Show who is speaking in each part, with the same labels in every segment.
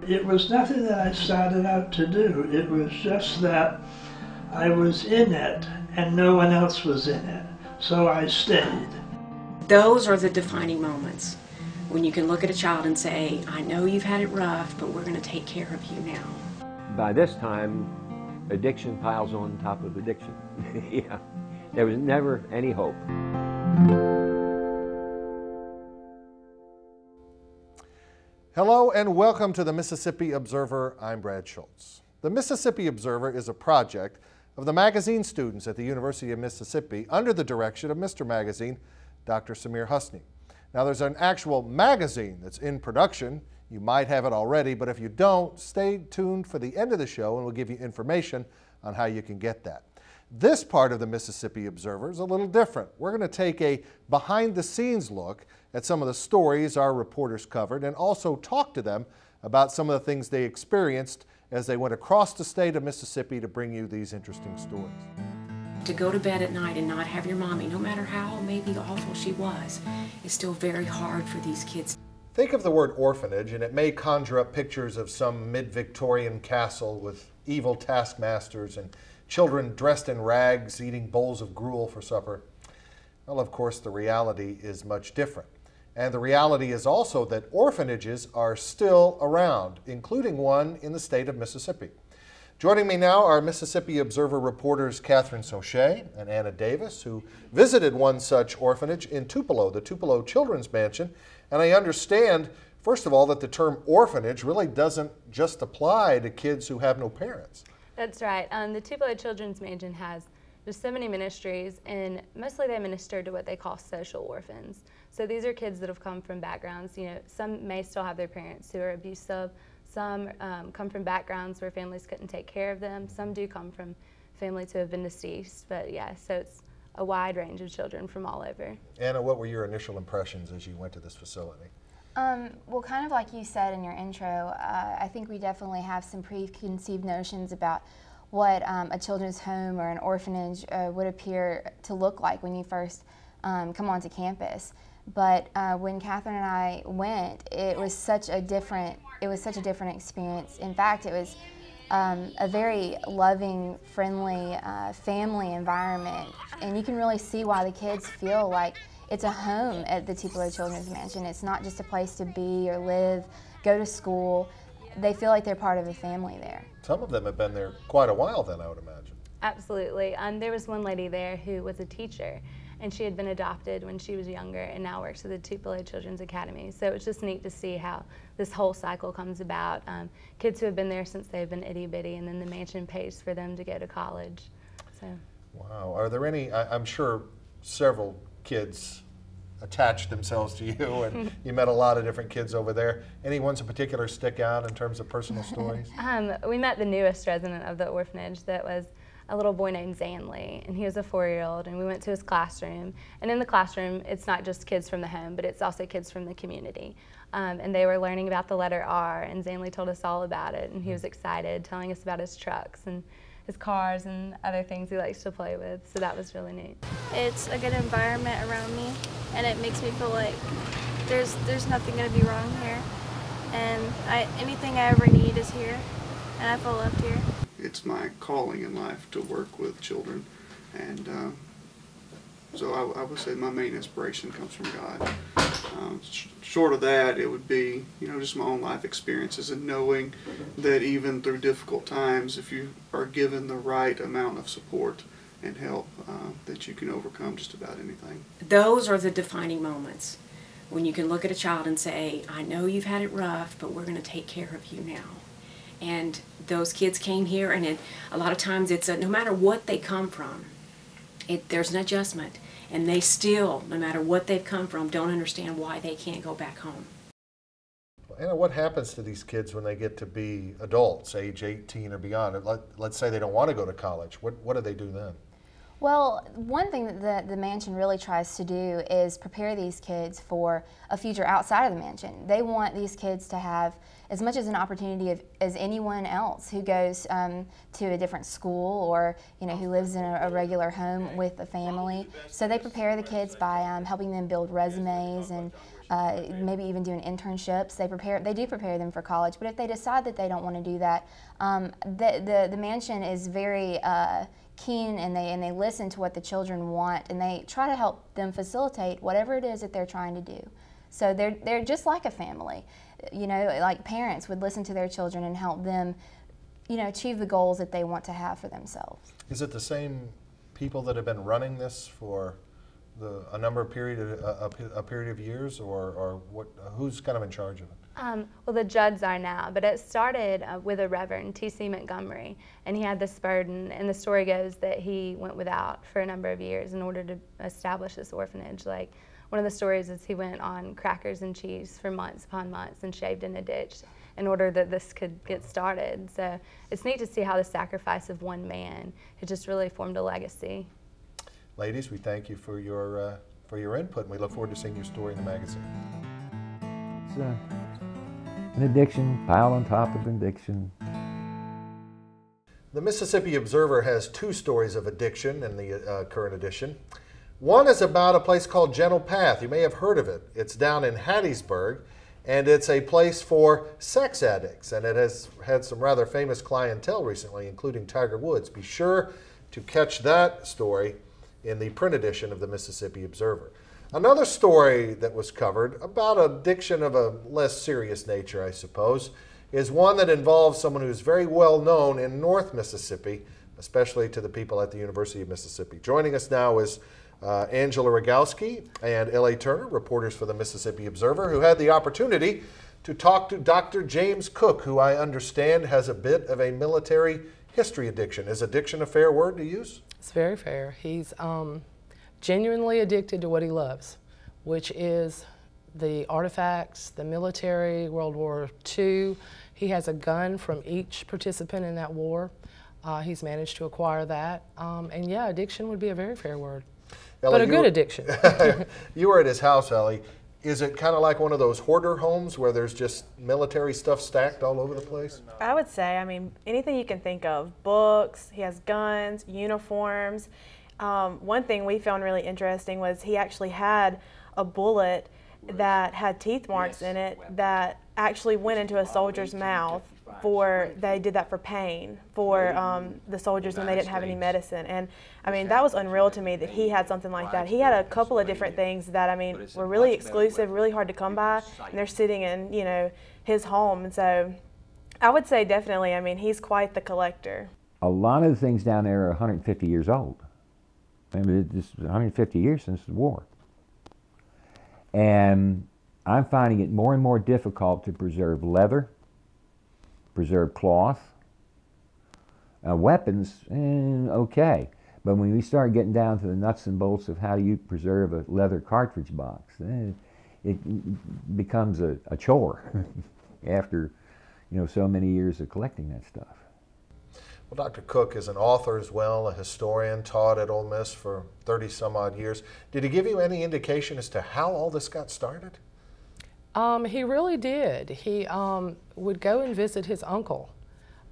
Speaker 1: It was nothing that I started out to do. It was just that I was in it and no one else was in it. So I stayed.
Speaker 2: Those are the defining moments when you can look at a child and say, I know you've had it rough, but we're going to take care of you now.
Speaker 3: By this time, addiction piles on top of addiction. Yeah. There was never any hope.
Speaker 4: Hello and welcome to the Mississippi Observer. I'm Brad Schultz. The Mississippi Observer is a project of the magazine students at the University of Mississippi under the direction of Mr. Magazine, Dr. Samir Husni. Now there's an actual magazine that's in production. You might have it already, but if you don't, stay tuned for the end of the show and we'll give you information on how you can get that. This part of the Mississippi Observer is a little different. We're going to take a behind-the-scenes look at some of the stories our reporters covered and also talk to them about some of the things they experienced as they went across the state of Mississippi to bring you these interesting stories.
Speaker 2: To go to bed at night and not have your mommy, no matter how maybe awful she was, is still very hard for these kids.
Speaker 4: Think of the word orphanage and it may conjure up pictures of some mid-Victorian castle with evil taskmasters and children dressed in rags eating bowls of gruel for supper. Well, of course, the reality is much different. And the reality is also that orphanages are still around, including one in the state of Mississippi. Joining me now are Mississippi Observer reporters Catherine Sauché and Anna Davis, who visited one such orphanage in Tupelo, the Tupelo Children's Mansion. And I understand, first of all, that the term orphanage really doesn't just apply to kids who have no parents.
Speaker 5: That's right. The Tupelo Children's Mansion has just so many ministries, and mostly they minister to what they call social orphans. So these are kids that have come from backgrounds, some may still have their parents who are abusive, some come from backgrounds where families couldn't take care of them, some do come from families who have been deceased, but yeah, so it's a wide range of children from all over.
Speaker 4: Anna, what were your initial impressions as you went to this facility?
Speaker 6: Well, kind of like you said in your intro, I think we definitely have some preconceived notions about what a children's home or an orphanage would appear to look like when you first come onto campus. But when Catherine and I went, it was such a different experience. In fact, it was a very loving, friendly, family environment, and you can really see why the kids feel like it's a home at the Tupelo Children's Mansion. It's not just a place to be or live, go to school. They feel like they're part of a family there. Some
Speaker 4: of them have been there quite a while then, I would imagine.
Speaker 5: Absolutely. There was one lady there who was a teacher, and she had been adopted when she was younger and now works at the Tupelo Children's Academy. So it's just neat to see how this whole cycle comes about. Kids who have been there since they've been itty-bitty, and then the mansion pays for them to go to college. So.
Speaker 4: Wow. Are there any, I'm sure several kids attached themselves to you, and you met a lot of different kids over there. Any ones in particular stick out in terms of personal stories?
Speaker 5: We met the newest resident of the orphanage that was a little boy named Zanley, and he was a 4-year-old, and we went to his classroom. And in the classroom, it's not just kids from the home, but it's also kids from the community. And they were learning about the letter R, and Zanley told us all about it, and he was excited, telling us about his trucks and his cars and other things he likes to play with, so that was really neat.
Speaker 7: It's a good environment around me, and it makes me feel like there's nothing going to be wrong here, and anything I ever need is here, and I feel loved here.
Speaker 8: It's my calling in life to work with children, and so I would say my main inspiration comes from God. Short of that, it would be, just my own life experiences and knowing that even through difficult times, if you are given the right amount of support and help, that you can overcome just about anything.
Speaker 2: Those are the defining moments when you can look at a child and say, I know you've had it rough, but we're going to take care of you now. And those kids came here, and a lot of times it's no matter what they come from, there's an adjustment. And they still, no matter what they've come from, don't understand why they can't go back home.
Speaker 4: Anna, what happens to these kids when they get to be adults, age 18 or beyond? Let's say they don't want to go to college. What do they do then?
Speaker 6: Well, one thing that the mansion really tries to do is prepare these kids for a future outside of the mansion. They want these kids to have as much as an opportunity as anyone else who goes to a different school or who lives in a regular home with a family. So they prepare the kids by helping them build resumes and maybe even doing internships. They do prepare them for college, but if they decide that they don't want to do that, the mansion is very keen, and they listen to what the children want, and they try to help them facilitate whatever it is that they're trying to do. So they're just like a family, you know, like parents would listen to their children and help them, you know, achieve the goals that they want to have for themselves.
Speaker 4: Is it the same people that have been running this for a number of period of years, or what? Who's kind of in charge of it?
Speaker 5: Well, the Judds are now, but it started with a Reverend T.C. Montgomery, and he had this burden, and the story goes that he went without for a number of years in order to establish this orphanage. Like, one of the stories is he went on crackers and cheese for months upon months and shaved in a ditch in order that this could get started. So it's neat to see how the sacrifice of one man has just really formed a legacy.
Speaker 4: Ladies, we thank you for your input, and we look forward to seeing your story in the magazine.
Speaker 3: It's an addiction piled on top of addiction.
Speaker 4: The Mississippi Observer has 2 stories of addiction in the current edition. One is about a place called Gentle Path. You may have heard of it. It's down in Hattiesburg, and it's a place for sex addicts, and it has had some rather famous clientele recently, including Tiger Woods. Be sure to catch that story in the print edition of the Mississippi Observer. Another story that was covered about addiction of a less serious nature, I suppose, is one that involves someone who's very well known in North Mississippi, especially to the people at the University of Mississippi. Joining us now is Angela Rogowski and L.A. Turner, reporters for the Mississippi Observer, who had the opportunity to talk to Dr. James Cook, who I understand has a bit of a military history addiction. Is addiction a fair word to use?
Speaker 9: It's very fair. He's genuinely addicted to what he loves, which is the artifacts, the military, World War II. He has a gun from each participant in that war. He's managed to acquire that. And yeah, addiction would be a very fair word.
Speaker 4: Ellie,
Speaker 9: but a good addiction.
Speaker 4: You were at his house, Ellie. Is it kind of like one of those hoarder homes where there's just military stuff stacked all over the place?
Speaker 10: I would say, I mean, anything you can think of. Books, he has guns, uniforms. One thing we found really interesting was he actually had a bullet that had teeth marks in it that actually went into a soldier's mouth. They did that for pain for the soldiers when they didn't have any medicine. And I mean, that was unreal to me that he had something like that. He had a couple of different things that, I mean, were really exclusive, really hard to come by, and they're sitting in, you know, his home. And so I would say definitely, I mean, he's quite the collector.
Speaker 3: A lot of the things down there are 150 years old. I mean, it's 150 years since the war. And I'm finding it more and more difficult to preserve leather, preserve cloth, weapons, okay. But when we start getting down to the nuts and bolts of how do you preserve a leather cartridge box, it becomes a chore after, you know, so many years of collecting that stuff.
Speaker 4: Well, Dr. Cook is an author as well, a historian, taught at Ole Miss for 30 some odd years. Did he give you any indication as to how all this got started?
Speaker 9: He really did. He would go and visit his uncle.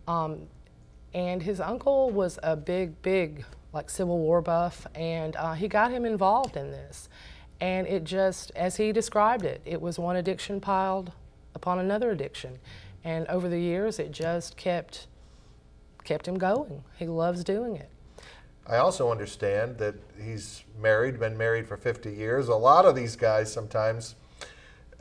Speaker 9: And his uncle was a big, like, Civil War buff, and he got him involved in this. And it just, as he described it, it was one addiction piled upon another addiction. And over the years, it just kept him going. He loves doing it.
Speaker 4: I also understand that he's married, been married for 50 years. A lot of these guys sometimes,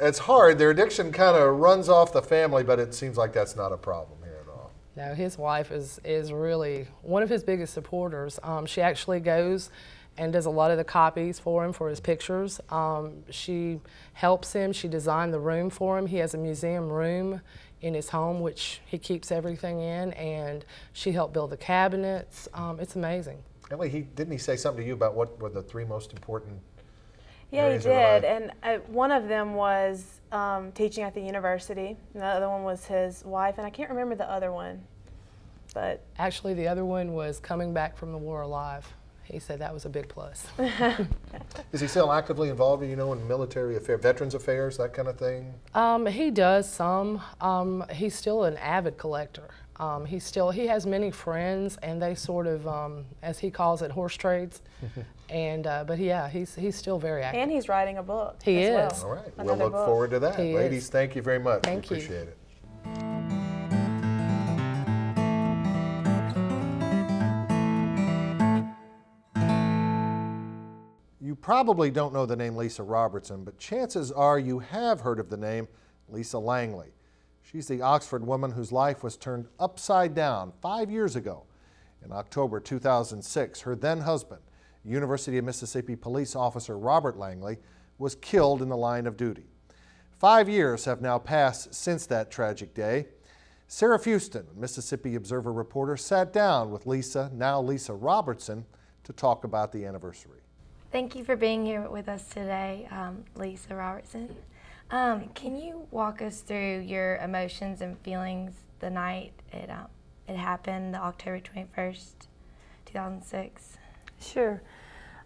Speaker 4: it's hard. Their addiction kind of runs off the family, but it seems like that's not a problem here at all.
Speaker 9: No, his wife is really one of his biggest supporters. She actually goes and does a lot of the copies for him for his pictures. She helps him. She designed the room for him. He has a museum room in his home, which he keeps everything in, and she helped build the cabinets. It's amazing.
Speaker 4: Emily, didn't he say something to you about what were the 3 most important
Speaker 10: Yeah, he did, and one of them was teaching at the university, and the other one was his wife, and I can't remember the other one. But
Speaker 9: actually, the other one was coming back from the war alive. He said that was a big plus.
Speaker 4: Is he still actively involved, you know, in military affairs, veterans affairs, that kind of thing?
Speaker 9: He does some. He's still an avid collector. He has many friends, and they sort of, as he calls it, horse trades. And but yeah, he's still very active.
Speaker 10: And he's writing a book.
Speaker 9: He is.
Speaker 10: Well.
Speaker 4: All right, we'll
Speaker 10: Another
Speaker 4: look
Speaker 10: book.
Speaker 4: forward to that.
Speaker 9: He
Speaker 4: Ladies,
Speaker 9: is.
Speaker 4: thank you very much.
Speaker 9: Thank
Speaker 4: we
Speaker 9: you.
Speaker 4: appreciate it. You probably don't know the name Lisa Robertson, but chances are you have heard of the name Lisa Langley. She's the Oxford woman whose life was turned upside down 5 years ago. In October 2006, her then husband, University of Mississippi police officer Robert Langley, was killed in the line of duty. 5 years have now passed since that tragic day. Sarah Hurston, Mississippi Observer reporter, sat down with Lisa, now Lisa Robertson, to talk about the anniversary.
Speaker 11: Thank you for being here with us today, Lisa Robertson. Can you walk us through your emotions and feelings the night it happened, October 21st, 2006?
Speaker 12: Sure.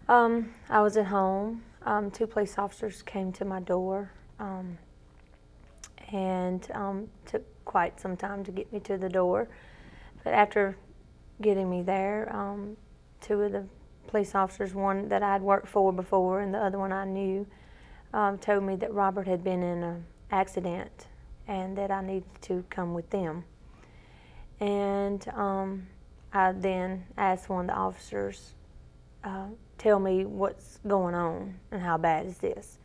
Speaker 12: I was at home. 2 police officers came to my door and took quite some time to get me to the door. But after getting me there, 2 of the police officers, one that I'd worked for before and the other one I knew, told me that Robert had been in an accident and that I needed to come with them. And I then asked one of the officers, tell me what's going on and how bad is this.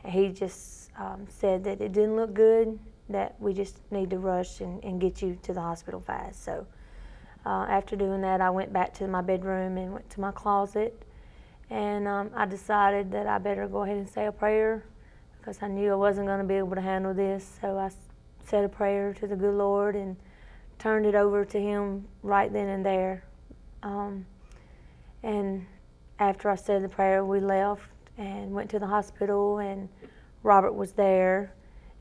Speaker 12: And he just said that it didn't look good, that we just need to rush and get you to the hospital fast. So after doing that, I went back to my bedroom and went to my closet, and I decided that I better go ahead and say a prayer because I knew I wasn't going to be able to handle this. So I said a prayer to the good Lord and turned it over to Him right then and there. And after I said the prayer, we left and went to the hospital, and Robert was there,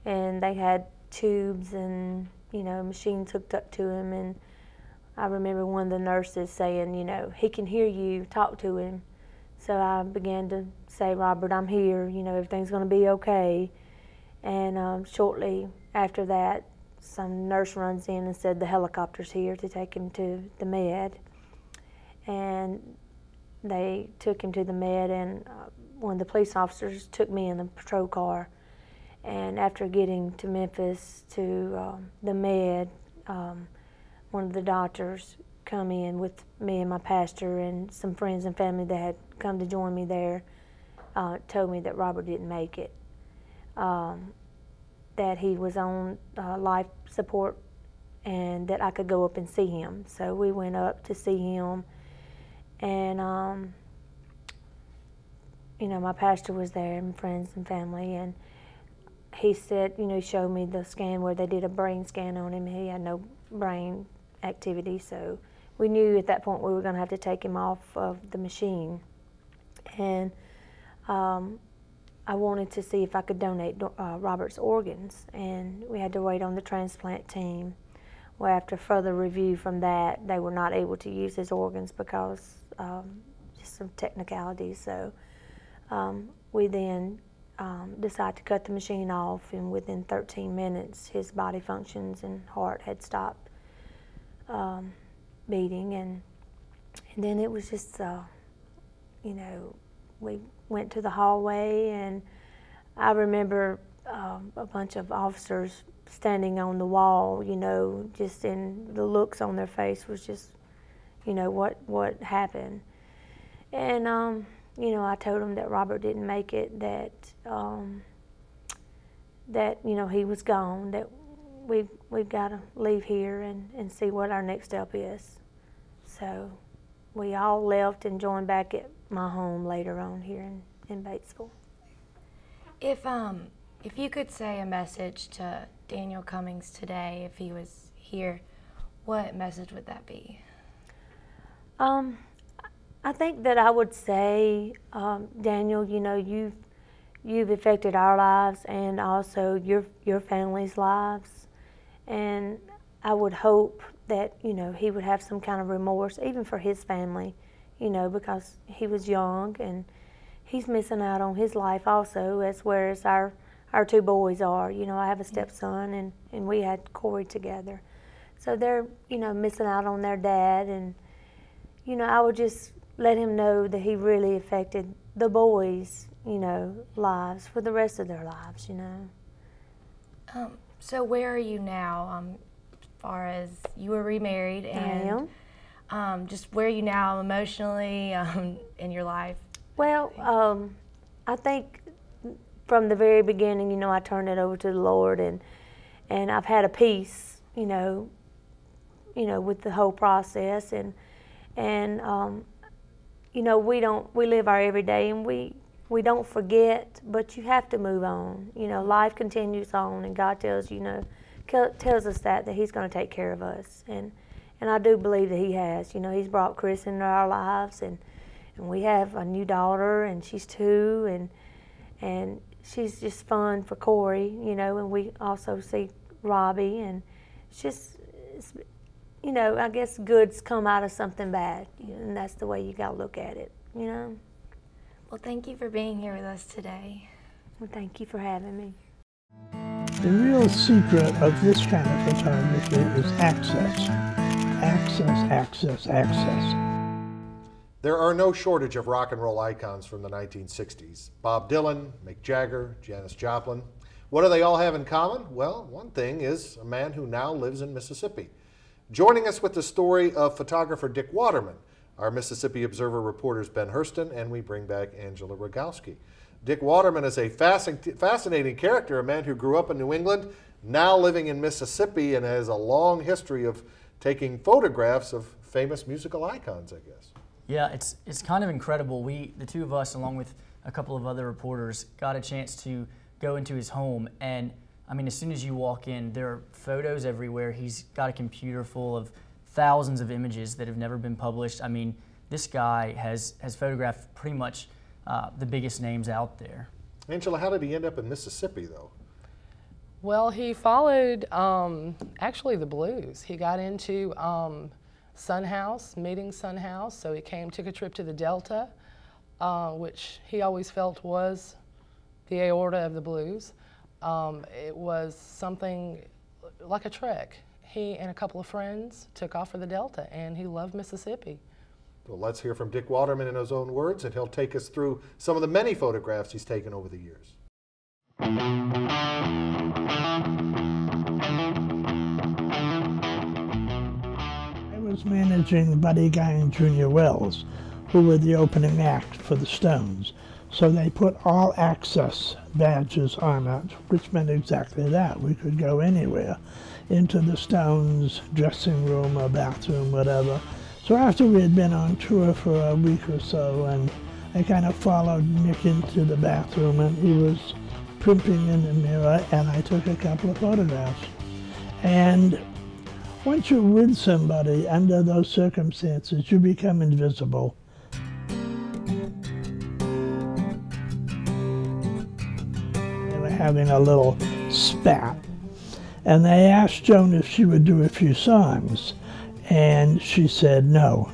Speaker 12: and they had tubes and, you know, machines hooked up to him. And I remember one of the nurses saying, you know, he can hear you, talk to him. So I began to say, Robert, I'm here, you know, everything's going to be okay. And shortly after that, some nurse runs in and said the helicopter's here to take him to the med. And they took him to the med, and one of the police officers took me in the patrol car. And after getting to Memphis to the med, one of the doctors come in with me and my pastor and some friends and family that had come to join me there, told me that Robert didn't make it, that he was on life support and that I could go up and see him. So we went up to see him, and you know, my pastor was there and friends and family, and he said, you know, he showed me the scan where they did a brain scan on him. He had no brain activity, so we knew at that point we were going to have to take him off of the machine. And I wanted to see if I could donate Robert's organs, and we had to wait on the transplant team. Well, after further review from that, they were not able to use his organs because just some technicalities. So we then decided to cut the machine off, and within 13 minutes his body functions and heart had stopped beating, and then it was just, you know, we went to the hallway, and I remember a bunch of officers standing on the wall, you know, just in the looks on their face was just, you know, what happened. And, you know, I told them that Robert didn't make it, that, you know, he was gone, that we've got to leave here and see what our next step is. So we all left and joined back at my home later on here in Batesville.
Speaker 11: If you could say a message to Daniel Cummings today, if he was here, what message would that be?
Speaker 12: I think that I would say, Daniel, you know, you've affected our lives and also your family's lives, and I would hope that, you know, he would have some kind of remorse, even for his family, you know, because he was young and he's missing out on his life also, as whereas our 2 boys are. You know, I have a stepson, and we had Corey together. So they're, you know, missing out on their dad, and, you know, I would just let him know that he really affected the boys, you know, lives for the rest of their lives, you know.
Speaker 11: So where are you now, as far as you were remarried, and just where are you now emotionally in your life?
Speaker 12: Well, I think from the very beginning, you know, I turned it over to the Lord, and I've had a peace, you know, with the whole process, and you know, we live our everyday, and we don't forget, but you have to move on. You know, life continues on, and God tells tells us that He's going to take care of us, and I do believe that He has. You know, He's brought Chris into our lives, and we have a new daughter, and she's 2, and she's just fun for Corey. You know, and we also see Robbie, and it's you know, I guess good's come out of something bad, and that's the way you got to look at it. You know.
Speaker 11: Well, thank you for being here with us today.
Speaker 12: Well, thank you for having me.
Speaker 1: The real secret of this kind of photography is access. Access, access, access.
Speaker 4: There are no shortage of rock and roll icons from the 1960s. Bob Dylan, Mick Jagger, Janis Joplin. What do they all have in common? Well, one thing is a man who now lives in Mississippi. Joining us with the story of photographer Dick Waterman, our Mississippi Observer reporters Ben Hurston, and we bring back Angela Rogowski. Dick Waterman is a fascinating character, a man who grew up in New England, now living in Mississippi, and has a long history of taking photographs of famous musical icons, I guess.
Speaker 13: Yeah, it's kind of incredible. The two of us, along with a couple of other reporters, got a chance to go into his home, and I mean, as soon as you walk in, there are photos everywhere. He's got a computer full of thousands of images that have never been published. I mean, this guy has photographed pretty much the biggest names out there.
Speaker 4: Angela, how did he end up in Mississippi, though?
Speaker 9: Well, he followed actually the blues. He got into Son House, meeting Son House, so he took a trip to the Delta, which he always felt was the aorta of the blues. It was something like a trek. He and a couple of friends took off for the Delta, and he loved Mississippi.
Speaker 4: Well, let's hear from Dick Waterman in his own words, and he'll take us through some of the many photographs he's taken over the years.
Speaker 1: I was managing Buddy Guy and Junior Wells, who were the opening act for the Stones. So they put all access badges on us, which meant exactly that. We could go anywhere, into the Stones' dressing room or bathroom, whatever. So after we had been on tour for a week or so, and I kind of followed Mick into the bathroom, and he was primping in the mirror, and I took a couple of photographs. And once you're with somebody under those circumstances, you become invisible. Having a little spat, and they asked Joan if she would do a few songs, and she said no.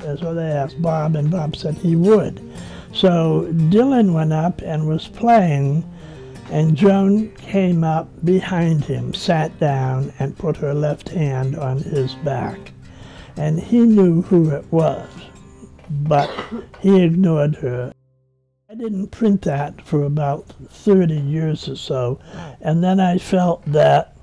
Speaker 1: And so they asked Bob, and Bob said he would. So Dylan went up and was playing, and Joan came up behind him, sat down, and put her left hand on his back, and he knew who it was, but he ignored her. I didn't print that for about 30 years or so, and then I felt that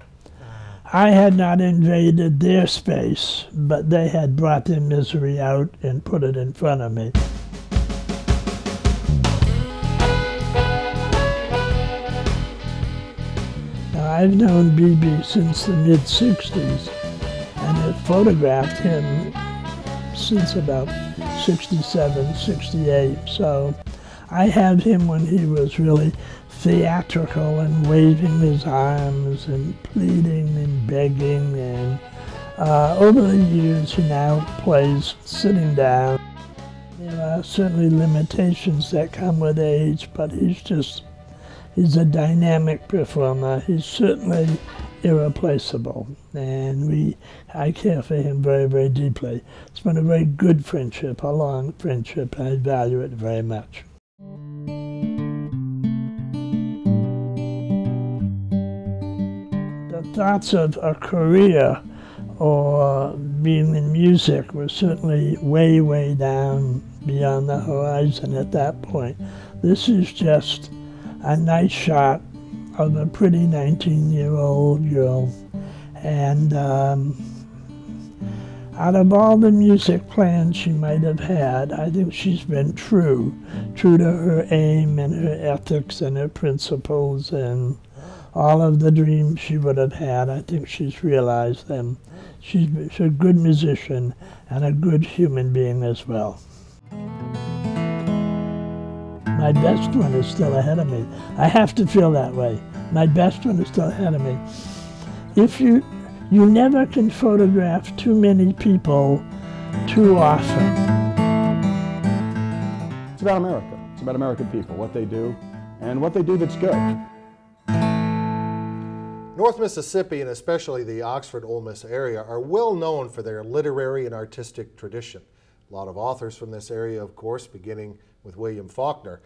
Speaker 1: I had not invaded their space, but they had brought their misery out and put it in front of me. Now, I've known BB since the mid-60s, and have photographed him since about 67, 68, so I had him when he was really theatrical and waving his arms and pleading and begging, and over the years he now plays sitting down. There are certainly limitations that come with age, but he's a dynamic performer. He's certainly irreplaceable, and I care for him very, very deeply. It's been a very good friendship, a long friendship, and I value it very much. The thoughts of a career or being in music was certainly way, way down beyond the horizon at that point. This is just a nice shot of a pretty 19-year-old girl. And out of all the music plans she might have had, I think she's been true to her aim and her ethics and her principles, and all of the dreams she would have had, I think she's realized them. She's a good musician and a good human being as well. My best one is still ahead of me. I have to feel that way. My best one is still ahead of me. If you never can photograph too many people too often.
Speaker 14: It's about America. It's about American people, what they do, and what they do that's good.
Speaker 4: North Mississippi, and especially the Oxford-Ole Miss area, are well known for their literary and artistic tradition. A lot of authors from this area, of course, beginning with William Faulkner,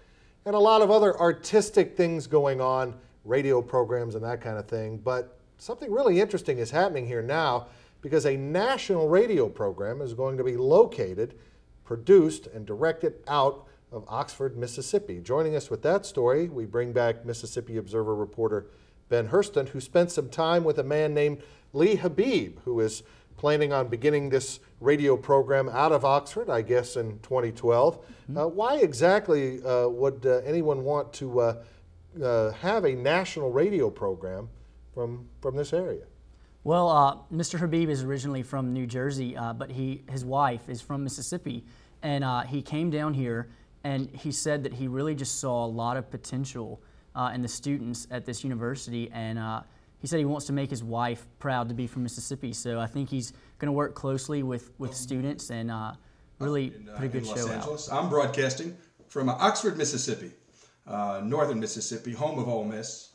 Speaker 4: and a lot of other artistic things going on, radio programs and that kind of thing. But something really interesting is happening here now, because a national radio program is going to be located, produced, and directed out of Oxford, Mississippi. Joining us with that story, we bring back Mississippi Observer reporter Ben Hurston, who spent some time with a man named Lee Habib, who is planning on beginning this radio program out of Oxford, I guess in 2012. Why exactly would anyone want to have a national radio program from this area?
Speaker 13: Well, Mr. Habib is originally from New Jersey, but his wife is from Mississippi, and he came down here, and he said that he really just saw a lot of potential in the students at this university, and he said he wants to make his wife proud to be from Mississippi. So I think he's going to work closely with students and really put a good show out.
Speaker 15: I'm broadcasting from Oxford, Mississippi, northern Mississippi, home of Ole Miss,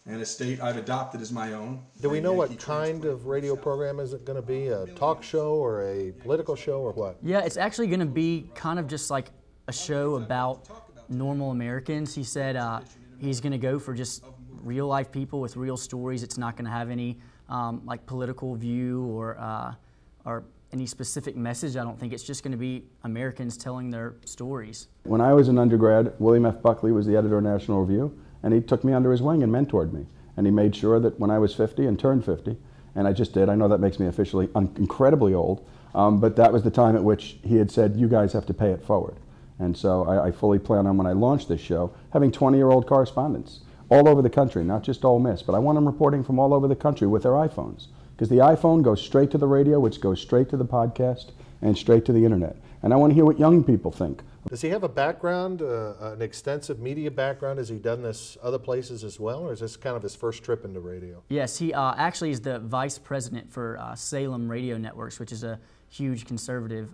Speaker 15: and a state I've adopted as my own.
Speaker 4: Do we know what kind of radio program is it going to be? A talk show or a political show or what?
Speaker 13: Yeah, it's actually going to be kind of just like a show about normal Americans. He said he's going to go for just real life people with real stories. It's not going to have any like political view or any specific message. I don't think. It's just going to be Americans telling their stories.
Speaker 14: When I was an undergrad, William F. Buckley was the editor of National Review, and he took me under his wing and mentored me. And he made sure that when I was 50 and turned 50, and I just did, I know that makes me officially incredibly old, but that was the time at which he had said, you guys have to pay it forward. And so I fully plan on, when I launch this show, having 20-year-old correspondents all over the country, not just Ole Miss, but I want them reporting from all over the country with their iPhones. Because the iPhone goes straight to the radio, which goes straight to the podcast, and straight to the internet. And I want to hear what young people think.
Speaker 4: Does he have a background, an extensive media background? Has he done this other places as well, or is this kind of his first trip into radio?
Speaker 13: Yes, he actually is the vice president for Salem Radio Networks, which is a huge conservative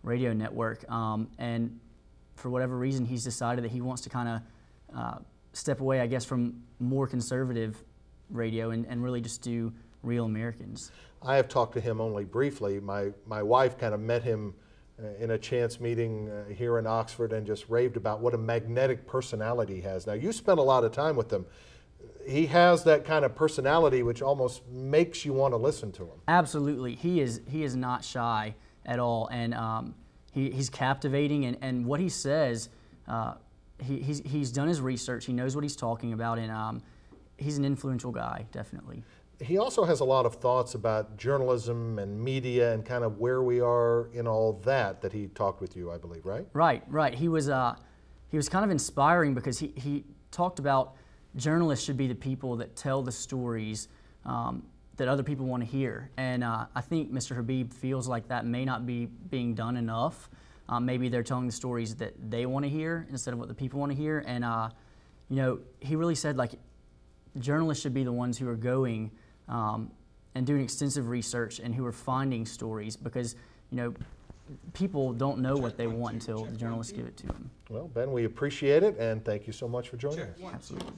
Speaker 13: radio network. And for whatever reason, he's decided that he wants to kind of step away, I guess, from more conservative radio and really just do real Americans.
Speaker 4: I have talked to him only briefly. My wife kind of met him in a chance meeting here in Oxford and just raved about what a magnetic personality he has. Now, you spent a lot of time with him. He has that kind of personality which almost makes you want to listen to him.
Speaker 13: Absolutely. He is not shy at all, and he's captivating, and what he says, he's done his research, he knows what he's talking about, and he's an influential guy, definitely.
Speaker 4: He also has a lot of thoughts about journalism and media and kind of where we are in all that he talked with you, I believe, right?
Speaker 13: Right. He was kind of inspiring because he talked about journalists should be the people that tell the stories that other people want to hear. And I think Mr. Habib feels like that may not be being done enough. Maybe they're telling the stories that they want to hear instead of what the people want to hear. And you know, he really said like journalists should be the ones who are going and doing extensive research and who are finding stories, because you know people don't know what they want until the journalists give it to them.
Speaker 4: Well, Ben, we appreciate it, and thank you so much for joining us.
Speaker 13: Absolutely.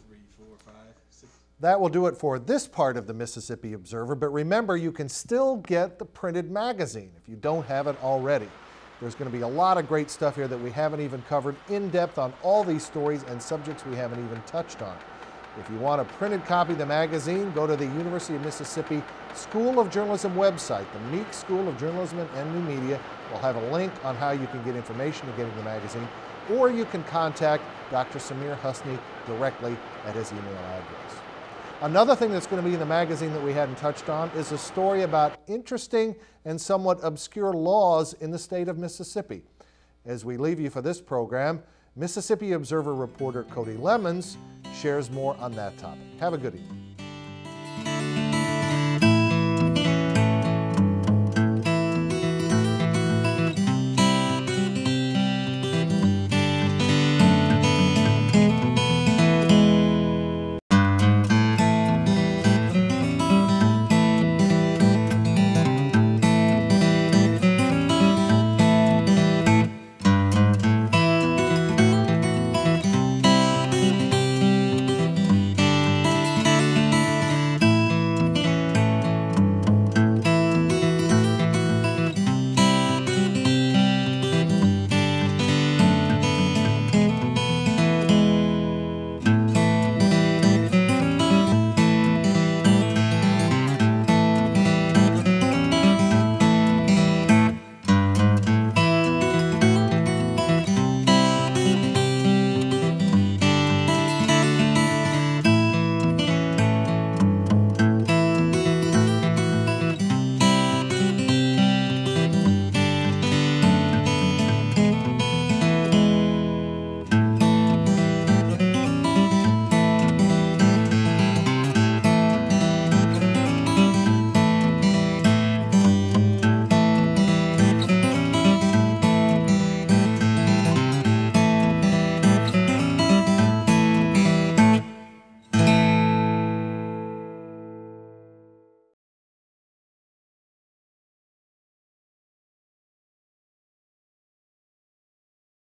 Speaker 4: That will do it for this part of the Mississippi Observer, but remember, you can still get the printed magazine if you don't have it already. There's going to be a lot of great stuff here that we haven't even covered in depth on all these stories and subjects we haven't even touched on. If you want a printed copy of the magazine, go to the University of Mississippi School of Journalism website. The Meek School of Journalism and New Media will have a link on how you can get information to getting the magazine, or you can contact Dr. Samir Husni directly at his email address. Another thing that's going to be in the magazine that we hadn't touched on is a story about interesting and somewhat obscure laws in the state of Mississippi. As we leave you for this program, Mississippi Observer reporter Cody Lemons shares more on that topic. Have a good evening.